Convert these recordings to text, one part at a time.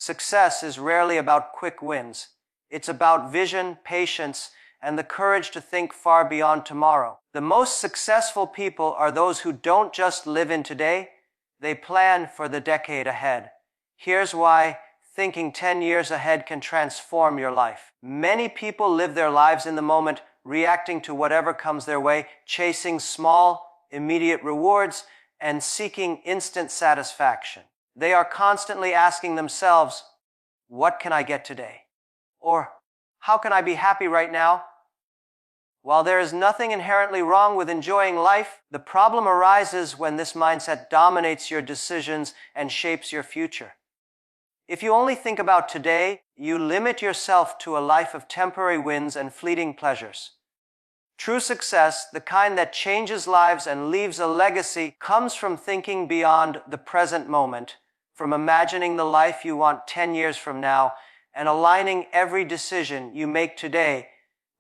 Success is rarely about quick wins. It's about vision, patience, and the courage to think far beyond tomorrow. The most successful people are those who don't just live in today, they plan for the decade ahead. Here's why thinking 10 years ahead can transform your life. Many people live their lives in the moment, reacting to whatever comes their way, chasing small, immediate rewards, and seeking instant satisfaction. They are constantly asking themselves, what can I get today? Or, how can I be happy right now? While there is nothing inherently wrong with enjoying life, the problem arises when this mindset dominates your decisions and shapes your future. If you only think about today, you limit yourself to a life of temporary wins and fleeting pleasures. True success, the kind that changes lives and leaves a legacy, comes from thinking beyond the present moment, from imagining the life you want 10 years from now, and aligning every decision you make today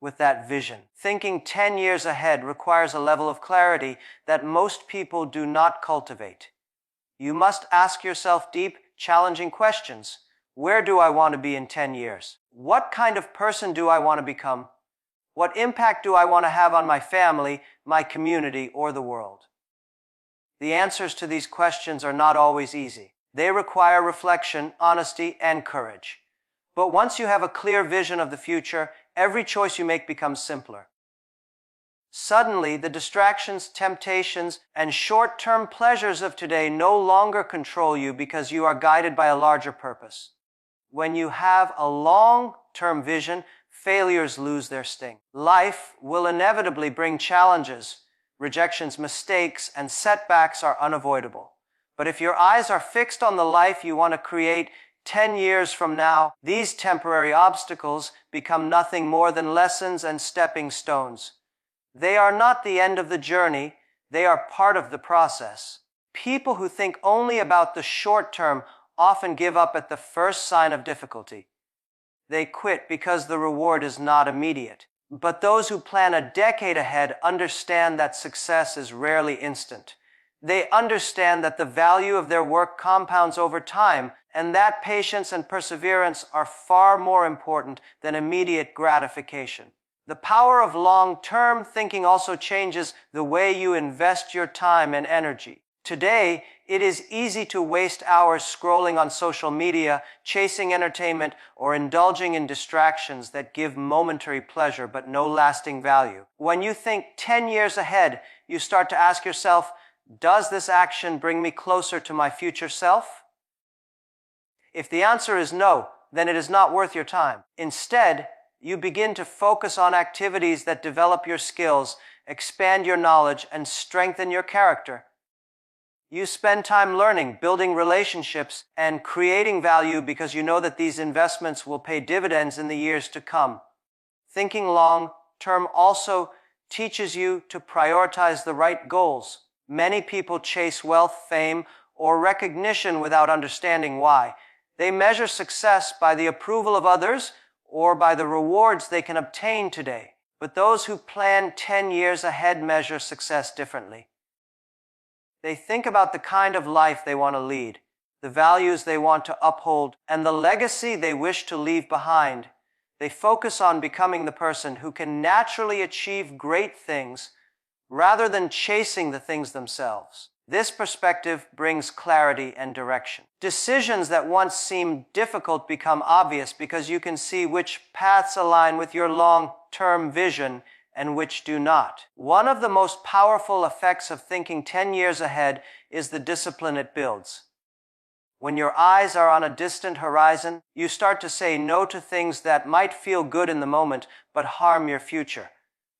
with that vision. Thinking 10 years ahead requires a level of clarity that most people do not cultivate. You must ask yourself deep, challenging questions. Where do I want to be in 10 years? What kind of person do I want to become? What impact do I want to have on my family, my community, or the world? The answers to these questions are not always easy. They require reflection, honesty, and courage. But once you have a clear vision of the future, every choice you make becomes simpler. Suddenly, the distractions, temptations, and short-term pleasures of today no longer control you because you are guided by a larger purpose. When you have a long-term vision, failures lose their sting. Life will inevitably bring challenges. Rejections, mistakes, and setbacks are unavoidable. But if your eyes are fixed on the life you want to create 10 years from now, these temporary obstacles become nothing more than lessons and stepping stones. They are not the end of the journey, they are part of the process. People who think only about the short term often give up at the first sign of difficulty. They quit because the reward is not immediate. But those who plan a decade ahead understand that success is rarely instant. They understand that the value of their work compounds over time, and that patience and perseverance are far more important than immediate gratification. The power of long-term thinking also changes the way you invest your time and energy. Today, it is easy to waste hours scrolling on social media, chasing entertainment, or indulging in distractions that give momentary pleasure but no lasting value. When you think 10 years ahead, you start to ask yourself, does this action bring me closer to my future self? If the answer is no, then it is not worth your time. Instead, you begin to focus on activities that develop your skills, expand your knowledge, and strengthen your character. You spend time learning, building relationships, and creating value because you know that these investments will pay dividends in the years to come. Thinking long-term also teaches you to prioritize the right goals. Many people chase wealth, fame, or recognition without understanding why. They measure success by the approval of others or by the rewards they can obtain today. But those who plan 10 years ahead measure success differently. They think about the kind of life they want to lead, the values they want to uphold, and the legacy they wish to leave behind. They focus on becoming the person who can naturally achieve great things rather than chasing the things themselves. This perspective brings clarity and direction. Decisions that once seemed difficult become obvious because you can see which paths align with your long-term vision and which do not. One of the most powerful effects of thinking 10 years ahead is the discipline it builds. When your eyes are on a distant horizon, you start to say no to things that might feel good in the moment but harm your future.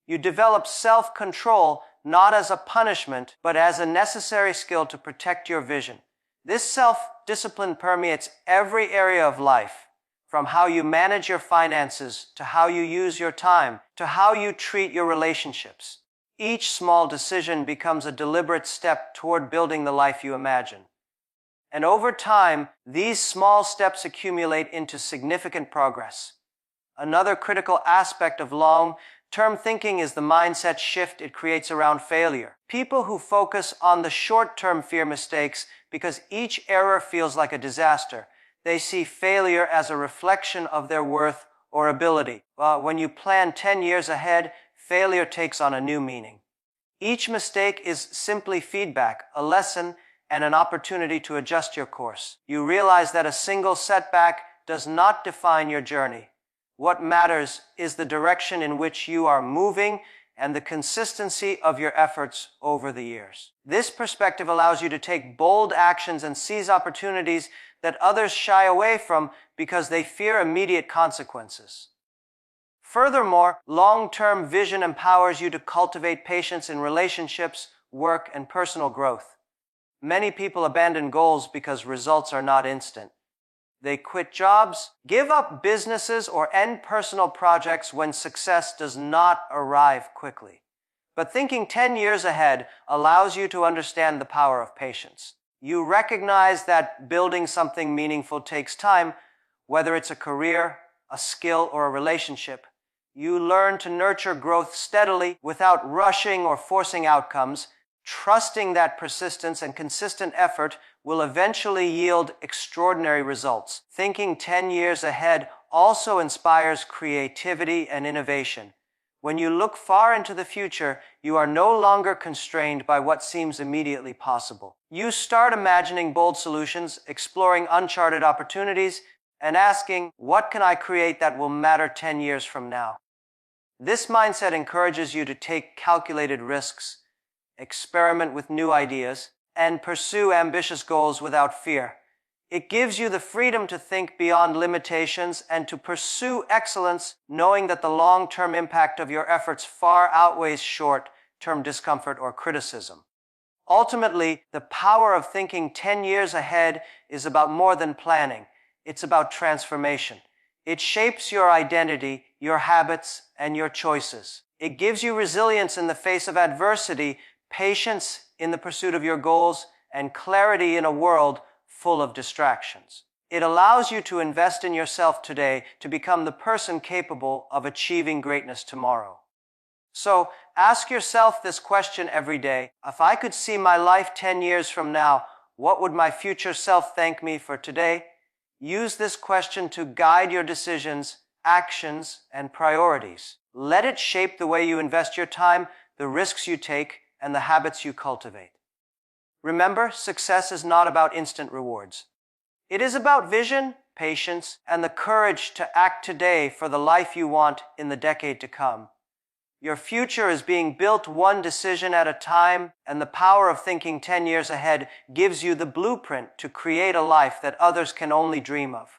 You develop self-control not as a punishment, but as a necessary skill to protect your vision. This self-discipline permeates every area of life, from how you manage your finances, to how you use your time, to how you treat your relationships. Each small decision becomes a deliberate step toward building the life you imagine. And over time, these small steps accumulate into significant progress. Another critical aspect of long-term thinking is the mindset shift it creates around failure. People who focus on the short-term fear mistakes because each error feels like a disaster. They see failure as a reflection of their worth or ability. When you plan 10 years ahead, failure takes on a new meaning. Each mistake is simply feedback, a lesson, and an opportunity to adjust your course. You realize that a single setback does not define your journey. What matters is the direction in which you are moving and the consistency of your efforts over the years. This perspective allows you to take bold actions and seize opportunities that others shy away from because they fear immediate consequences. Furthermore, long-term vision empowers you to cultivate patience in relationships, work, and personal growth. Many people abandon goals because results are not instant. They quit jobs, give up businesses, or end personal projects when success does not arrive quickly. But thinking 10 years ahead allows you to understand the power of patience. You recognize that building something meaningful takes time, whether it's a career, a skill, or a relationship. You learn to nurture growth steadily without rushing or forcing outcomes, trusting that persistence and consistent effort will eventually yield extraordinary results. Thinking 10 years ahead also inspires creativity and innovation. When you look far into the future, you are no longer constrained by what seems immediately possible. You start imagining bold solutions, exploring uncharted opportunities, and asking, what can I create that will matter 10 years from now? This mindset encourages you to take calculated risks, experiment with new ideas, and pursue ambitious goals without fear. It gives you the freedom to think beyond limitations and to pursue excellence, knowing that the long-term impact of your efforts far outweighs short-term discomfort or criticism. Ultimately, the power of thinking 10 years ahead is about more than planning. It's about transformation. It shapes your identity, your habits, and your choices. It gives you resilience in the face of adversity, patience in the pursuit of your goals, and clarity in a world full of distractions. It allows you to invest in yourself today to become the person capable of achieving greatness tomorrow. So, ask yourself this question every day. If I could see my life 10 years from now, what would my future self thank me for today? Use this question to guide your decisions, actions, and priorities. Let it shape the way you invest your time, the risks you take, and the habits you cultivate. Remember, success is not about instant rewards. It is about vision, patience, and the courage to act today for the life you want in the decade to come. Your future is being built one decision at a time, and the power of thinking 10 years ahead gives you the blueprint to create a life that others can only dream of.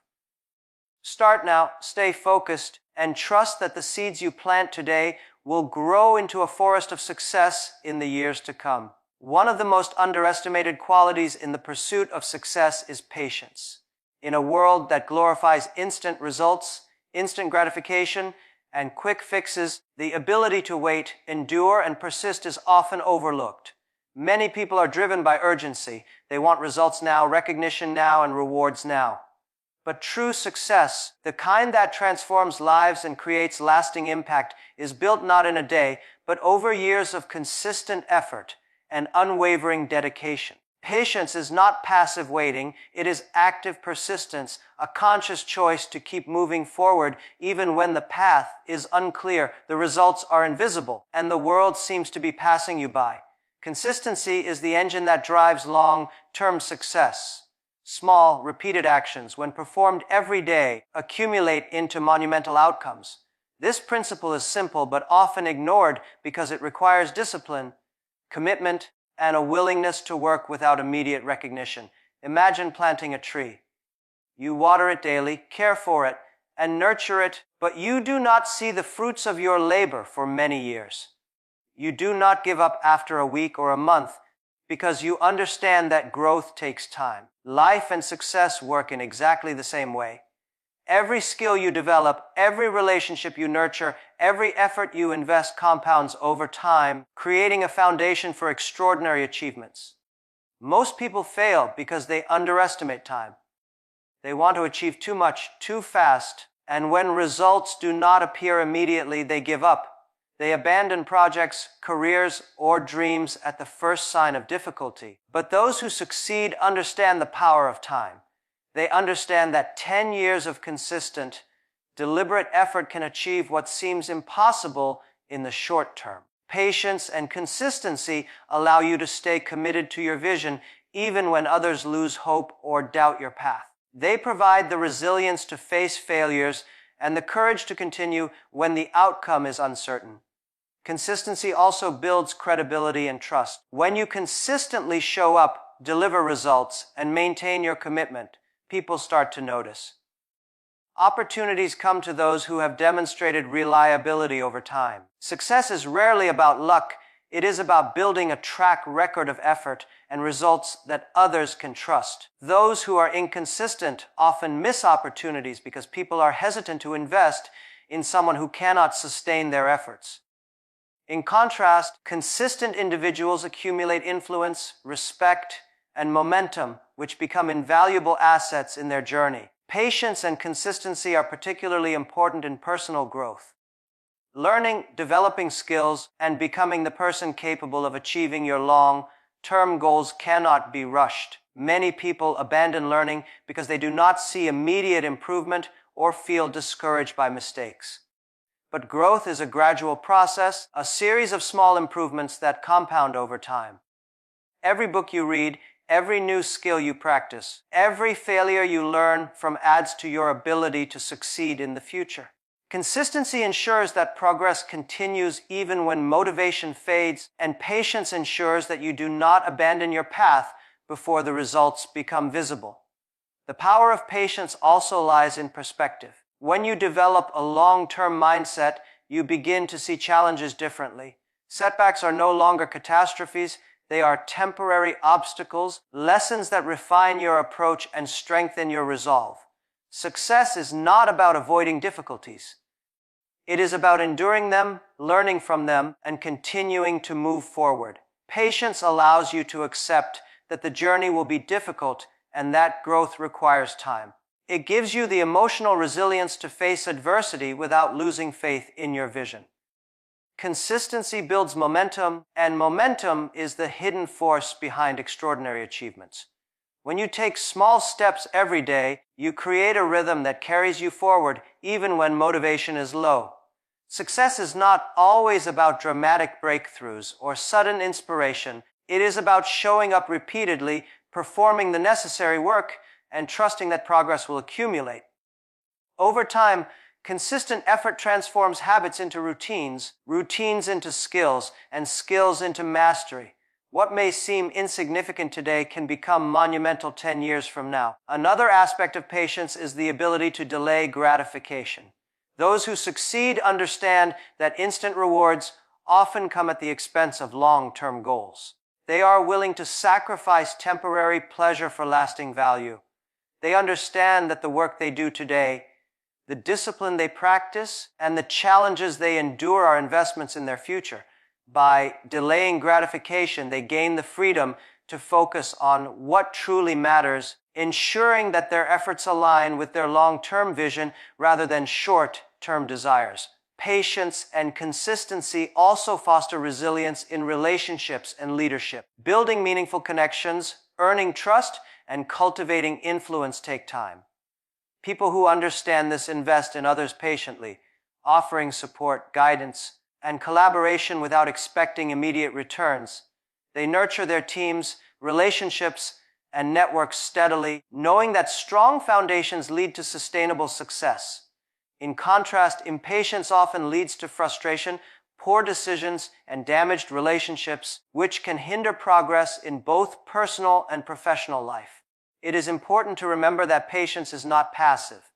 Start now, stay focused, and trust that the seeds you plant today will grow into a forest of success in the years to come. One of the most underestimated qualities in the pursuit of success is patience. In a world that glorifies instant results, instant gratification, and quick fixes, the ability to wait, endure, and persist is often overlooked. Many people are driven by urgency. They want results now, recognition now, and rewards now. But true success, the kind that transforms lives and creates lasting impact, is built not in a day, but over years of consistent effort and unwavering dedication. Patience is not passive waiting, it is active persistence, a conscious choice to keep moving forward even when the path is unclear, the results are invisible, and the world seems to be passing you by. Consistency is the engine that drives long-term success. Small, repeated actions, when performed every day, accumulate into monumental outcomes. This principle is simple but often ignored because it requires discipline, commitment, and a willingness to work without immediate recognition. Imagine planting a tree. You water it daily, care for it, and nurture it, but you do not see the fruits of your labor for many years. You do not give up after a week or a month because you understand that growth takes time. Life and success work in exactly the same way. Every skill you develop, every relationship you nurture, every effort you invest compounds over time, creating a foundation for extraordinary achievements. Most people fail because they underestimate time. They want to achieve too much, too fast, and when results do not appear immediately, they give up. They abandon projects, careers, or dreams at the first sign of difficulty. But those who succeed understand the power of time. They understand that 10 years of consistent, deliberate effort can achieve what seems impossible in the short term. Patience and consistency allow you to stay committed to your vision even when others lose hope or doubt your path. They provide the resilience to face failures and the courage to continue when the outcome is uncertain. Consistency also builds credibility and trust. When you consistently show up, deliver results, and maintain your commitment, people start to notice. Opportunities come to those who have demonstrated reliability over time. Success is rarely about luck. It is about building a track record of effort and results that others can trust. Those who are inconsistent often miss opportunities because people are hesitant to invest in someone who cannot sustain their efforts. In contrast, consistent individuals accumulate influence, respect, and momentum, which become invaluable assets in their journey. Patience and consistency are particularly important in personal growth. Learning, developing skills, and becoming the person capable of achieving your long-term goals cannot be rushed. Many people abandon learning because they do not see immediate improvement or feel discouraged by mistakes. But growth is a gradual process, a series of small improvements that compound over time. Every book you read, every new skill you practice, every failure you learn from adds to your ability to succeed in the future. Consistency ensures that progress continues even when motivation fades, and patience ensures that you do not abandon your path before the results become visible. The power of patience also lies in perspective. When you develop a long-term mindset, you begin to see challenges differently. Setbacks are no longer catastrophes. They are temporary obstacles, lessons that refine your approach and strengthen your resolve. Success is not about avoiding difficulties. It is about enduring them, learning from them, and continuing to move forward. Patience allows you to accept that the journey will be difficult and that growth requires time. It gives you the emotional resilience to face adversity without losing faith in your vision. Consistency builds momentum, and momentum is the hidden force behind extraordinary achievements. When you take small steps every day, you create a rhythm that carries you forward even when motivation is low. Success is not always about dramatic breakthroughs or sudden inspiration. It is about showing up repeatedly, performing the necessary work, and trusting that progress will accumulate. Over time, consistent effort transforms habits into routines, routines into skills, and skills into mastery. What may seem insignificant today can become monumental 10 years from now. Another aspect of patience is the ability to delay gratification. Those who succeed understand that instant rewards often come at the expense of long-term goals. They are willing to sacrifice temporary pleasure for lasting value. They understand that the work they do today, the discipline they practice, and the challenges they endure are investments in their future. By delaying gratification, they gain the freedom to focus on what truly matters, ensuring that their efforts align with their long-term vision rather than short-term desires. Patience and consistency also foster resilience in relationships and leadership. Building meaningful connections, earning trust, and cultivating influence take time. People who understand this invest in others patiently, offering support, guidance, and collaboration without expecting immediate returns. They nurture their teams, relationships, and networks steadily, knowing that strong foundations lead to sustainable success. In contrast, impatience often leads to frustration, poor decisions, and damaged relationships, which can hinder progress in both personal and professional life. It is important to remember that patience is not passive.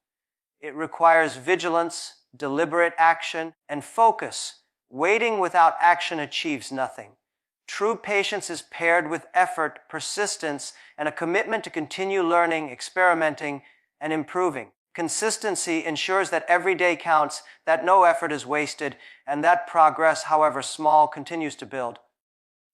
It requires vigilance, deliberate action, and focus. Waiting without action achieves nothing. True patience is paired with effort, persistence, and a commitment to continue learning, experimenting, and improving. Consistency ensures that every day counts, that no effort is wasted, and that progress, however small, continues to build.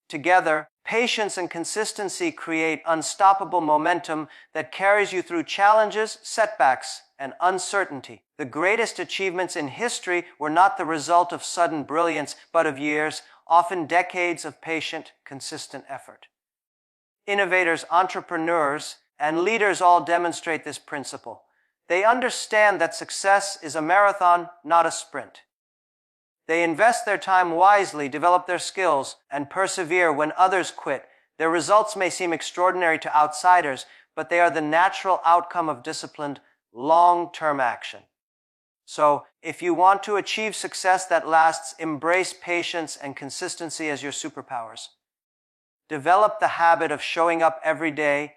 Together, patience and consistency create unstoppable momentum that carries you through challenges, setbacks, and uncertainty. The greatest achievements in history were not the result of sudden brilliance, but of years, often decades of patient, consistent effort. Innovators, entrepreneurs, and leaders all demonstrate this principle. They understand that success is a marathon, not a sprint. They invest their time wisely, develop their skills, and persevere when others quit. Their results may seem extraordinary to outsiders, but they are the natural outcome of disciplined, long-term action. So, if you want to achieve success that lasts, embrace patience and consistency as your superpowers. Develop the habit of showing up every day,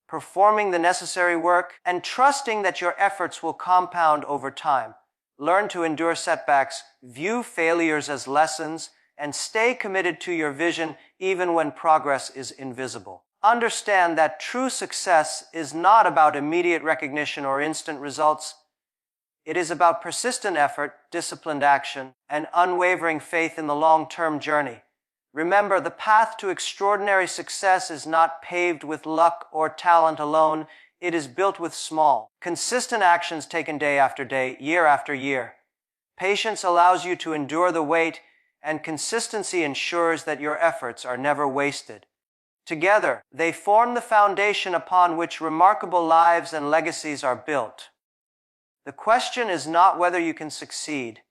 performing the necessary work, and trusting that your efforts will compound over time. Learn to endure setbacks, view failures as lessons, and stay committed to your vision even when progress is invisible. Understand that true success is not about immediate recognition or instant results. It is about persistent effort, disciplined action, and unwavering faith in the long-term journey. Remember, the path to extraordinary success is not paved with luck or talent alone. It is built with small, consistent actions taken day after day, year after year. Patience allows you to endure the wait, and consistency ensures that your efforts are never wasted. Together, they form the foundation upon which remarkable lives and legacies are built. The question is not whether you can succeed.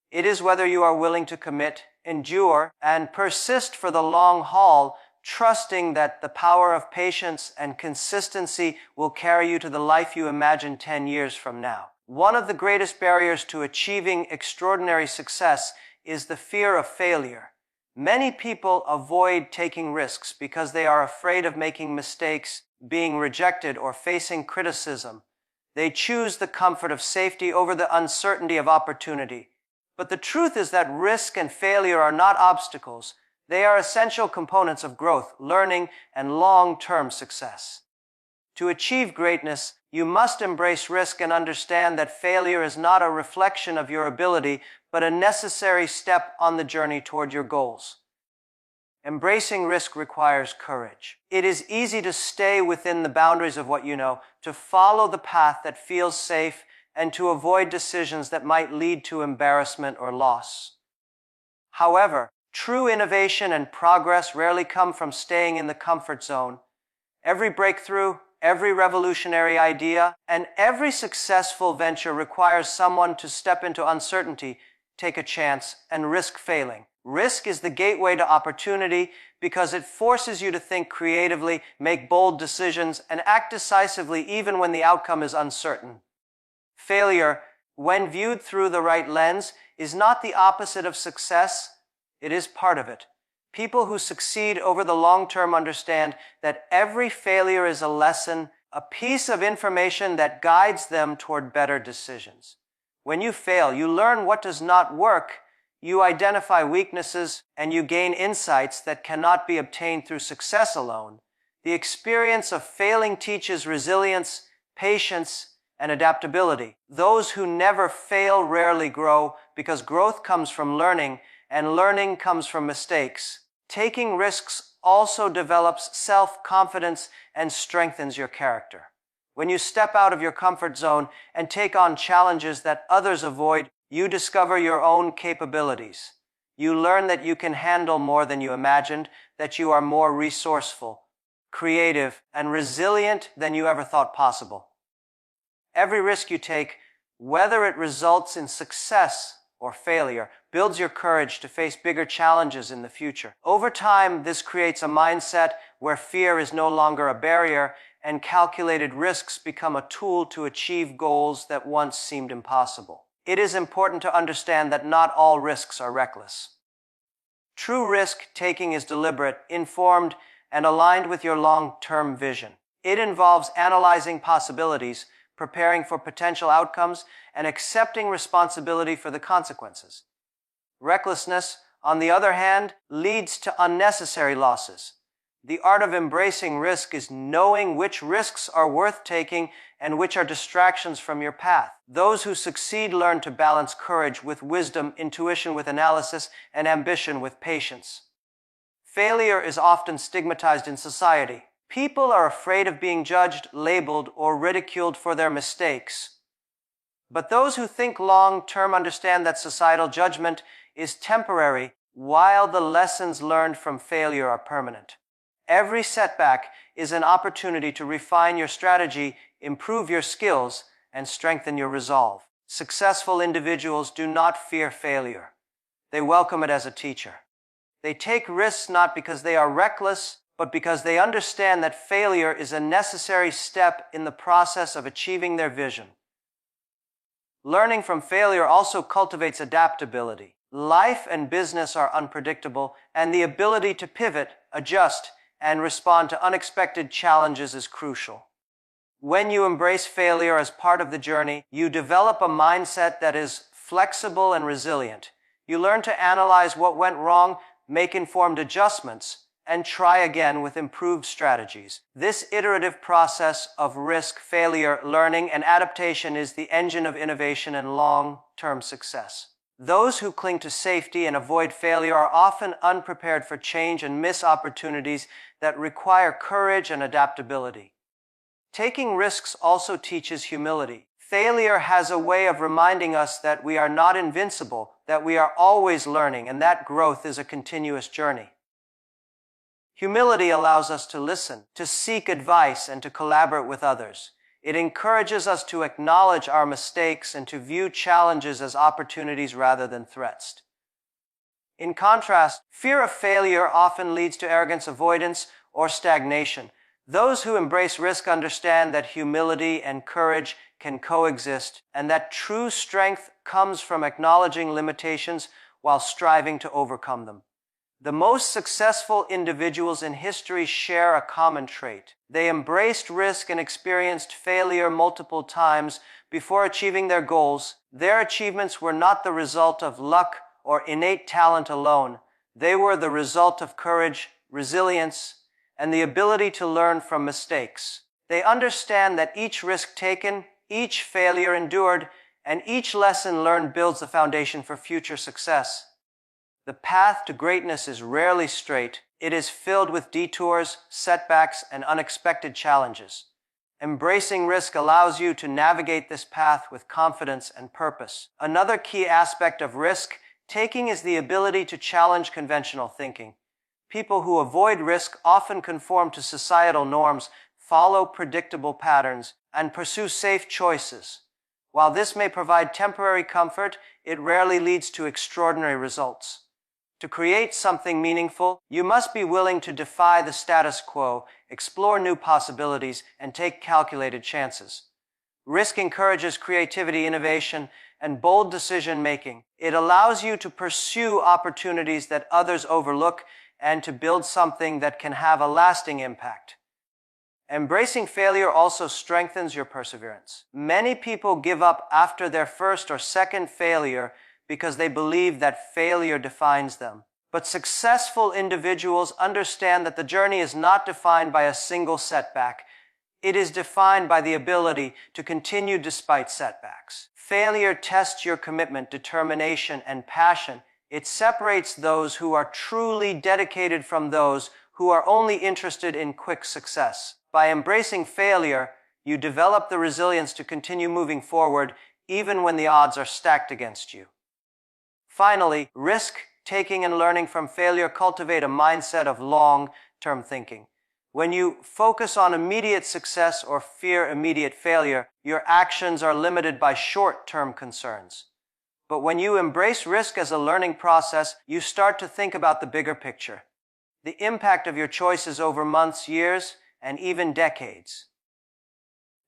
It is whether you are willing to commit, endure, and persist for the long haul, trusting that the power of patience and consistency will carry you to the life you imagine 10 years from now. One of the greatest barriers to achieving extraordinary success is the fear of failure. Many people avoid taking risks because they are afraid of making mistakes, being rejected, or facing criticism. They choose the comfort of safety over the uncertainty of opportunity. But the truth is that risk and failure are not obstacles. They are essential components of growth, learning, and long-term success. To achieve greatness, you must embrace risk and understand that failure is not a reflection of your ability, but a necessary step on the journey toward your goals. Embracing risk requires courage. It is easy to stay within the boundaries of what you know, to follow the path that feels safe, and to avoid decisions that might lead to embarrassment or loss. However, true innovation and progress rarely come from staying in the comfort zone. Every breakthrough, every revolutionary idea, and every successful venture requires someone to step into uncertainty, take a chance, and risk failing. Risk is the gateway to opportunity because it forces you to think creatively, make bold decisions, and act decisively even when the outcome is uncertain. Failure, when viewed through the right lens, is not the opposite of success. It is part of it. People who succeed over the long term understand that every failure is a lesson, a piece of information that guides them toward better decisions. When you fail, you learn what does not work, you identify weaknesses, and you gain insights that cannot be obtained through success alone. The experience of failing teaches resilience, patience, and adaptability. Those who never fail rarely grow because growth comes from learning, and learning comes from mistakes. Taking risks also develops self-confidence and strengthens your character. When you step out of your comfort zone and take on challenges that others avoid, you discover your own capabilities. You learn that you can handle more than you imagined, that you are more resourceful, creative, and resilient than you ever thought possible. Every risk you take, whether it results in success or failure, builds your courage to face bigger challenges in the future. Over time, this creates a mindset where fear is no longer a barrier and calculated risks become a tool to achieve goals that once seemed impossible. It is important to understand that not all risks are reckless. True risk-taking is deliberate, informed, and aligned with your long-term vision. It involves analyzing possibilities, preparing for potential outcomes, and accepting responsibility for the consequences. Recklessness, on the other hand, leads to unnecessary losses. The art of embracing risk is knowing which risks are worth taking and which are distractions from your path. Those who succeed learn to balance courage with wisdom, intuition with analysis, and ambition with patience. Failure is often stigmatized in society. People are afraid of being judged, labeled, or ridiculed for their mistakes. But those who think long-term understand that societal judgment is temporary, while the lessons learned from failure are permanent. Every setback is an opportunity to refine your strategy, improve your skills, and strengthen your resolve. Successful individuals do not fear failure. They welcome it as a teacher. They take risks not because they are reckless, but because they understand that failure is a necessary step in the process of achieving their vision. Learning from failure also cultivates adaptability. Life and business are unpredictable, and the ability to pivot, adjust, and respond to unexpected challenges is crucial. When you embrace failure as part of the journey, you develop a mindset that is flexible and resilient. You learn to analyze what went wrong, make informed adjustments, and try again with improved strategies. This iterative process of risk, failure, learning, and adaptation is the engine of innovation and long-term success. Those who cling to safety and avoid failure are often unprepared for change and miss opportunities that require courage and adaptability. Taking risks also teaches humility. Failure has a way of reminding us that we are not invincible, that we are always learning, and that growth is a continuous journey. Humility allows us to listen, to seek advice, and to collaborate with others. It encourages us to acknowledge our mistakes and to view challenges as opportunities rather than threats. In contrast, fear of failure often leads to arrogance, avoidance, or stagnation. Those who embrace risk understand that humility and courage can coexist, and that true strength comes from acknowledging limitations while striving to overcome them. The most successful individuals in history share a common trait. They embraced risk and experienced failure multiple times before achieving their goals. Their achievements were not the result of luck or innate talent alone. They were the result of courage, resilience, and the ability to learn from mistakes. They understand that each risk taken, each failure endured, and each lesson learned builds the foundation for future success. The path to greatness is rarely straight. It is filled with detours, setbacks, and unexpected challenges. Embracing risk allows you to navigate this path with confidence and purpose. Another key aspect of risk taking is the ability to challenge conventional thinking. People who avoid risk often conform to societal norms, follow predictable patterns, and pursue safe choices. While this may provide temporary comfort, it rarely leads to extraordinary results. To create something meaningful, you must be willing to defy the status quo, explore new possibilities, and take calculated chances. Risk encourages creativity, innovation, and bold decision-making. It allows you to pursue opportunities that others overlook and to build something that can have a lasting impact. Embracing failure also strengthens your perseverance. Many people give up after their first or second failure because they believe that failure defines them. But successful individuals understand that the journey is not defined by a single setback. It is defined by the ability to continue despite setbacks. Failure tests your commitment, determination, and passion. It separates those who are truly dedicated from those who are only interested in quick success. By embracing failure, you develop the resilience to continue moving forward even when the odds are stacked against you. Finally, risk-taking and learning from failure cultivate a mindset of long-term thinking. When you focus on immediate success or fear immediate failure, your actions are limited by short-term concerns. But when you embrace risk as a learning process, you start to think about the bigger picture, the impact of your choices over months, years, and even decades.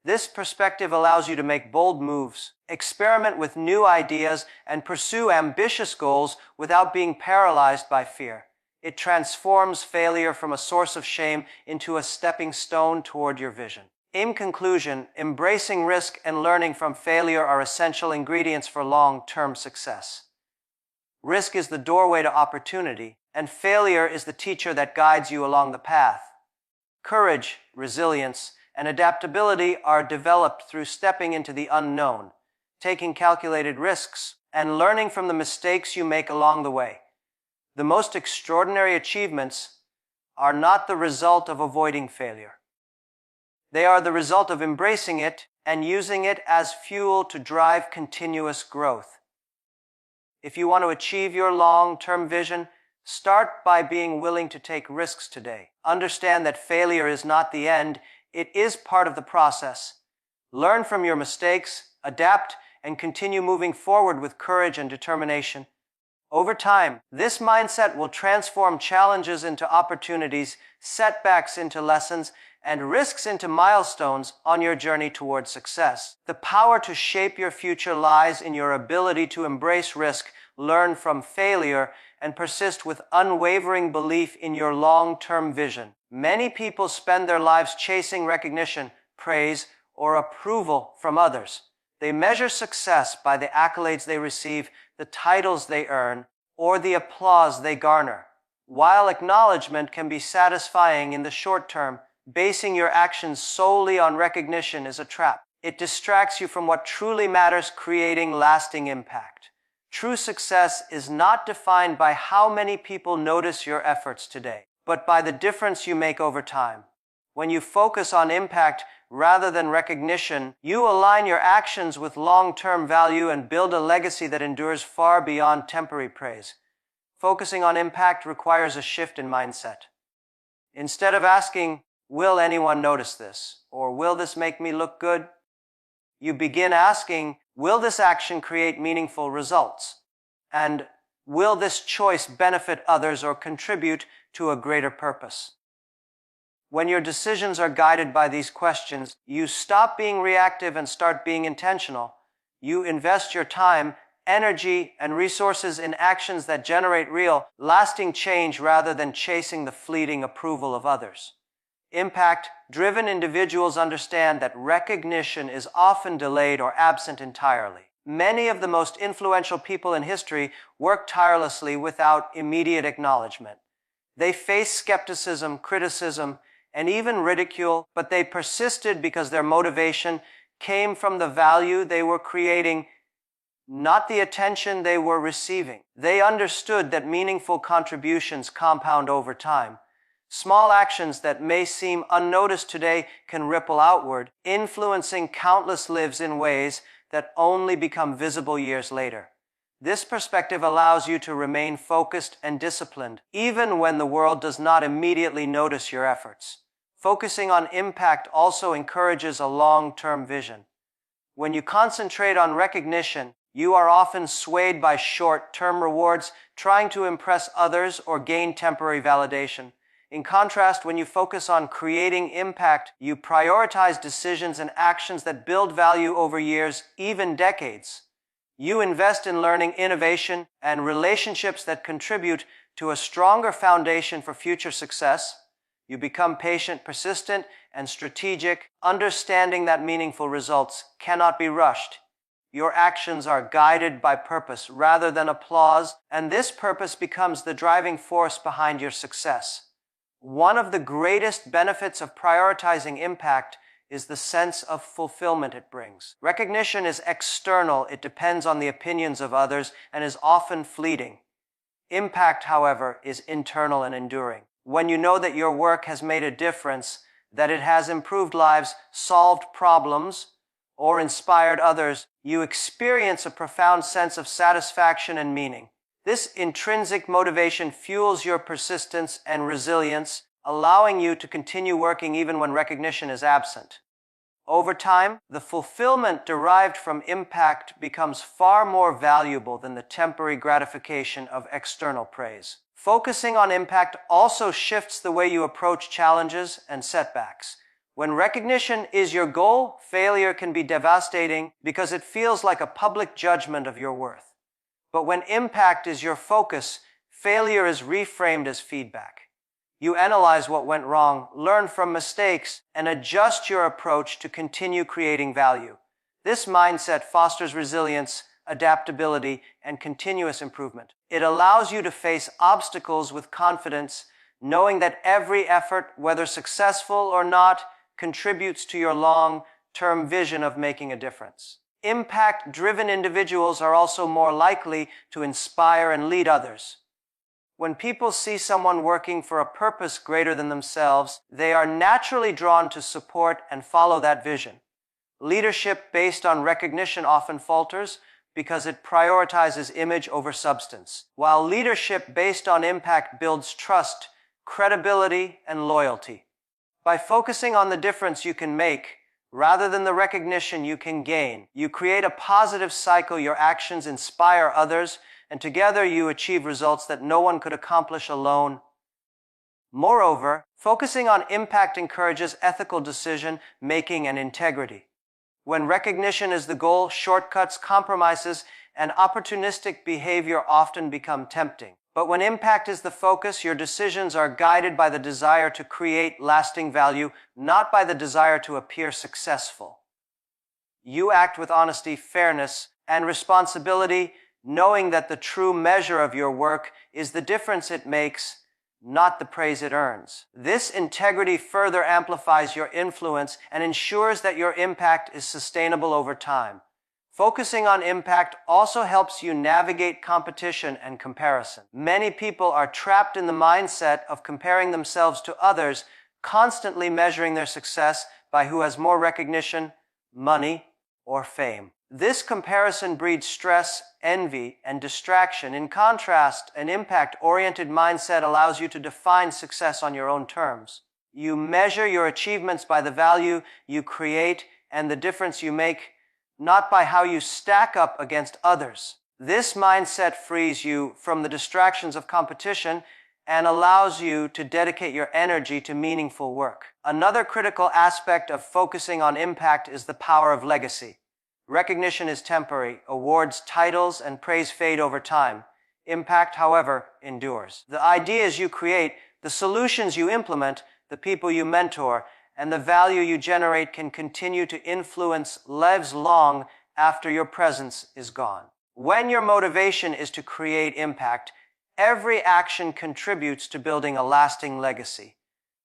This perspective allows you to make bold moves, experiment with new ideas, and pursue ambitious goals without being paralyzed by fear. It transforms failure from a source of shame into a stepping stone toward your vision. In conclusion, embracing risk and learning from failure are essential ingredients for long-term success. Risk is the doorway to opportunity, and failure is the teacher that guides you along the path. Courage, resilience, and adaptability are developed through stepping into the unknown, taking calculated risks, and learning from the mistakes you make along the way. The most extraordinary achievements are not the result of avoiding failure. They are the result of embracing it and using it as fuel to drive continuous growth. If you want to achieve your long-term vision, Start by being willing to take risks today. Understand that failure is not the end, it is part of the process. Learn from your mistakes, adapt, and continue moving forward with courage and determination. Over time, this mindset will transform challenges into opportunities, setbacks into lessons, and risks into milestones on your journey towards success. The power to shape your future lies in your ability to embrace risk, learn from failure, and persist with unwavering belief in your long-term vision. Many people spend their lives chasing recognition, praise, or approval from others. They measure success by the accolades they receive, the titles they earn, or the applause they garner. While acknowledgement can be satisfying in the short term, basing your actions solely on recognition is a trap. It distracts you from what truly matters, creating lasting impact. True success is not defined by how many people notice your efforts today, but by the difference you make over time. When you focus on impact rather than recognition, you align your actions with long-term value and build a legacy that endures far beyond temporary praise. Focusing on impact requires a shift in mindset. Instead of asking, "Will anyone notice this?" or "Will this make me look good?" you begin asking, "Will this action create meaningful results?" And "Will this choice benefit others or contribute to a greater purpose?" When your decisions are guided by these questions, you stop being reactive and start being intentional. You invest your time, energy, and resources in actions that generate real, lasting change rather than chasing the fleeting approval of others. Impact-driven individuals understand that recognition is often delayed or absent entirely. Many of the most influential people in history work tirelessly without immediate acknowledgement. They faced skepticism, criticism, and even ridicule, but they persisted because their motivation came from the value they were creating, not the attention they were receiving. They understood that meaningful contributions compound over time. Small actions that may seem unnoticed today can ripple outward, influencing countless lives in ways that only become visible years later. This perspective allows you to remain focused and disciplined, even when the world does not immediately notice your efforts. Focusing on impact also encourages a long-term vision. When you concentrate on recognition, you are often swayed by short-term rewards, trying to impress others or gain temporary validation. In contrast, when you focus on creating impact, you prioritize decisions and actions that build value over years, even decades. You invest in learning, innovation, and relationships that contribute to a stronger foundation for future success. You become patient, persistent, and strategic, understanding that meaningful results cannot be rushed. Your actions are guided by purpose rather than applause, and this purpose becomes the driving force behind your success. One of the greatest benefits of prioritizing impact is the sense of fulfillment it brings. Recognition is external, it depends on the opinions of others, and is often fleeting. Impact, however, is internal and enduring. When you know that your work has made a difference, that it has improved lives, solved problems, or inspired others, you experience a profound sense of satisfaction and meaning. This intrinsic motivation fuels your persistence and resilience, allowing you to continue working even when recognition is absent. Over time, the fulfillment derived from impact becomes far more valuable than the temporary gratification of external praise. Focusing on impact also shifts the way you approach challenges and setbacks. When recognition is your goal, failure can be devastating because it feels like a public judgment of your worth. But when impact is your focus, failure is reframed as feedback. You analyze what went wrong, learn from mistakes, and adjust your approach to continue creating value. This mindset fosters resilience, adaptability, and continuous improvement. It allows you to face obstacles with confidence, knowing that every effort, whether successful or not, contributes to your long-term vision of making a difference. Impact-driven individuals are also more likely to inspire and lead others. When people see someone working for a purpose greater than themselves, they are naturally drawn to support and follow that vision. Leadership based on recognition often falters, because it prioritizes image over substance, while leadership based on impact builds trust, credibility, and loyalty. By focusing on the difference you can make, rather than the recognition you can gain, you create a positive cycle. Your actions inspire others, and together you achieve results that no one could accomplish alone. Moreover, focusing on impact encourages ethical decision making and integrity. When recognition is the goal, shortcuts, compromises, and opportunistic behavior often become tempting. But when impact is the focus, your decisions are guided by the desire to create lasting value, not by the desire to appear successful. You act with honesty, fairness, and responsibility, knowing that the true measure of your work is the difference it makes, not the praise it earns. This integrity further amplifies your influence and ensures that your impact is sustainable over time. Focusing on impact also helps you navigate competition and comparison. Many people are trapped in the mindset of comparing themselves to others, constantly measuring their success by who has more recognition, money, or fame. This comparison breeds stress, envy, and distraction. In contrast, an impact-oriented mindset allows you to define success on your own terms. You measure your achievements by the value you create and the difference you make, not by how you stack up against others. This mindset frees you from the distractions of competition and allows you to dedicate your energy to meaningful work. Another critical aspect of focusing on impact is the power of legacy. Recognition is temporary. Awards, titles, and praise fade over time. Impact, however, endures. The ideas you create, the solutions you implement, the people you mentor, and the value you generate can continue to influence lives long after your presence is gone. When your motivation is to create impact, every action contributes to building a lasting legacy.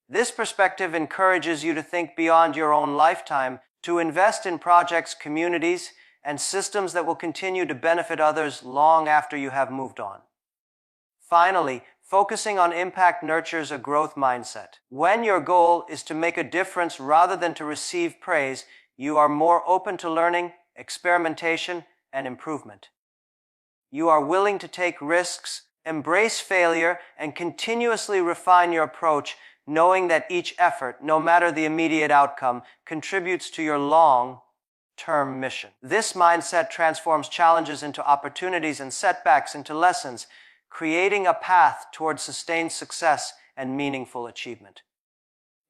This perspective encourages you to think beyond your own lifetime, to invest in projects, communities, and systems that will continue to benefit others long after you have moved on. Finally, focusing on impact nurtures a growth mindset. When your goal is to make a difference rather than to receive praise, you are more open to learning, experimentation, and improvement. You are willing to take risks, embrace failure, and continuously refine your approach, knowing that each effort, no matter the immediate outcome, contributes to your long-term mission. This mindset transforms challenges into opportunities and setbacks into lessons, creating a path towards sustained success and meaningful achievement.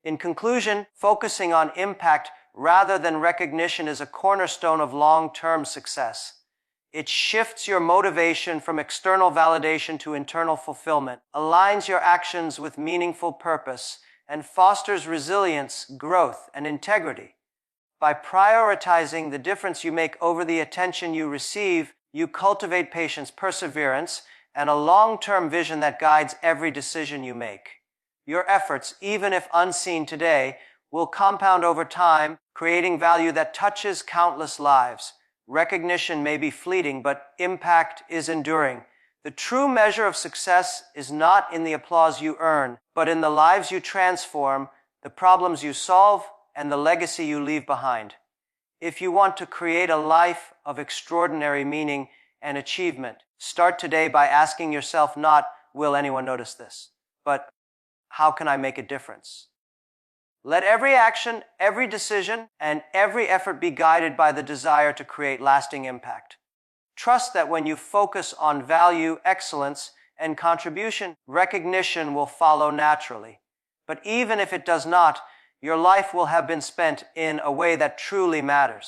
In conclusion, focusing on impact rather than recognition is a cornerstone of long-term success. It shifts your motivation from external validation to internal fulfillment, aligns your actions with meaningful purpose, and fosters resilience, growth, and integrity. By prioritizing the difference you make over the attention you receive, you cultivate patience, perseverance, and a long-term vision that guides every decision you make. Your efforts, even if unseen today, will compound over time, creating value that touches countless lives. Recognition may be fleeting, but impact is enduring. The true measure of success is not in the applause you earn, but in the lives you transform, the problems you solve, and the legacy you leave behind. If you want to create a life of extraordinary meaning and achievement, start today by asking yourself not, will anyone notice this, but how can I make a difference? Let every action, every decision, and every effort be guided by the desire to create lasting impact. Trust that when you focus on value, excellence, and contribution, recognition will follow naturally. But even if it does not, your life will have been spent in a way that truly matters.